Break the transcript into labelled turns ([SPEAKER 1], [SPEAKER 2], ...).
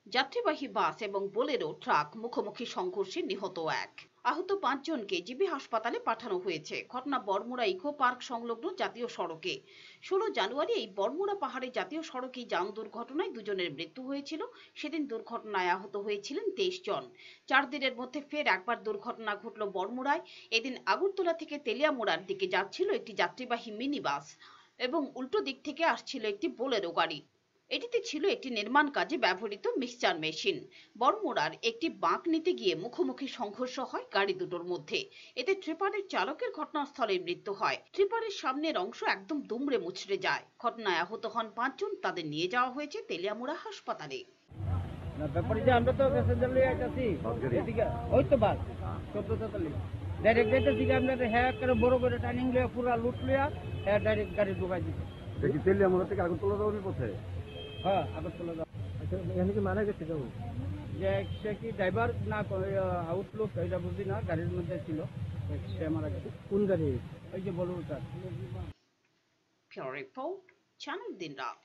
[SPEAKER 1] যাত্রীবাহী বাস এবং Bolero truck মুখোমুখি সংঘর্ষে নিহত এক, আহত 5 জনকে জিবি হাসপাতালে পাঠানো হয়েছে। ঘটনা বড়মুড়া ইকো পার্ক সংলগ্ন জাতীয় সড়কে। 16 জানুয়ারি এই বড়মুড়া পাহাড়ে জাতীয় সড়কে যান দুর্ঘটনায় 2 জনের মৃত্যু হয়েছিল। সেদিন দুর্ঘটনায় আহত হয়েছিলেন 23 জন। 4 দিনের মধ্যে ফের একবার দুর্ঘটনা ঘটল বড়মুড়ায়। এদিন আগরতলা থেকে তেলিয়ামুড়ার দিকে যাচ্ছিল একটি যাত্রীবাহী মিনি বাস এবং উল্টো দিক থেকে আসছিল একটি বোলেরো গাড়ি। এটিতে ছিল একটি নির্মাণ কাজে ব্যবহৃত মিক্সচার মেশিন। বড়মুড়ার একটি বাঁক নিতে গিয়ে মুখোমুখি সংঘর্ষ হয় গাড়ি দুটোর মধ্যে। এতে ট্রিপারের চালকের ঘটনাস্থলে মৃত্যু হয়। ট্রিপারের সামনের অংশ একদম দুমড়ে মুচড়ে যায়। ঘটনায় আহত হন 5 জন। তাদের নিয়ে যাওয়া হয়েছে তেলিয়ামুড়া হাসপাতালে।
[SPEAKER 2] ব্যাপারে যে আমরা তো প্যাসেঞ্জার লইয়া আইতাছি এদিকে ওই তো বাস 1443 ডাইরেক্ট যাইতেছি আমরা হ্যাঁ করে বড় করে টার্নিং লইয়া পুরা লুট লইয়া হ্যাঁ ডাইরেক্ট গাড়ি ঢুকাই দিতে
[SPEAKER 3] দেখি তেলিয়ামুড়া থেকে আগরতলা যাওয়ার পথে।
[SPEAKER 2] হ্যাঁ আগরতলা যাও।
[SPEAKER 3] আচ্ছা এখানে কি মারা গেছে কেউ?
[SPEAKER 2] যে সে কি ড্রাইভার না আউটলুক এটা বুঝি না, গাড়ির মধ্যে ছিল সে মারা গেছে।
[SPEAKER 3] কোন গাড়ি?
[SPEAKER 2] ওই যে বলুন স্যার।
[SPEAKER 1] রিপোর্ট চ্যানেল দিন রাত।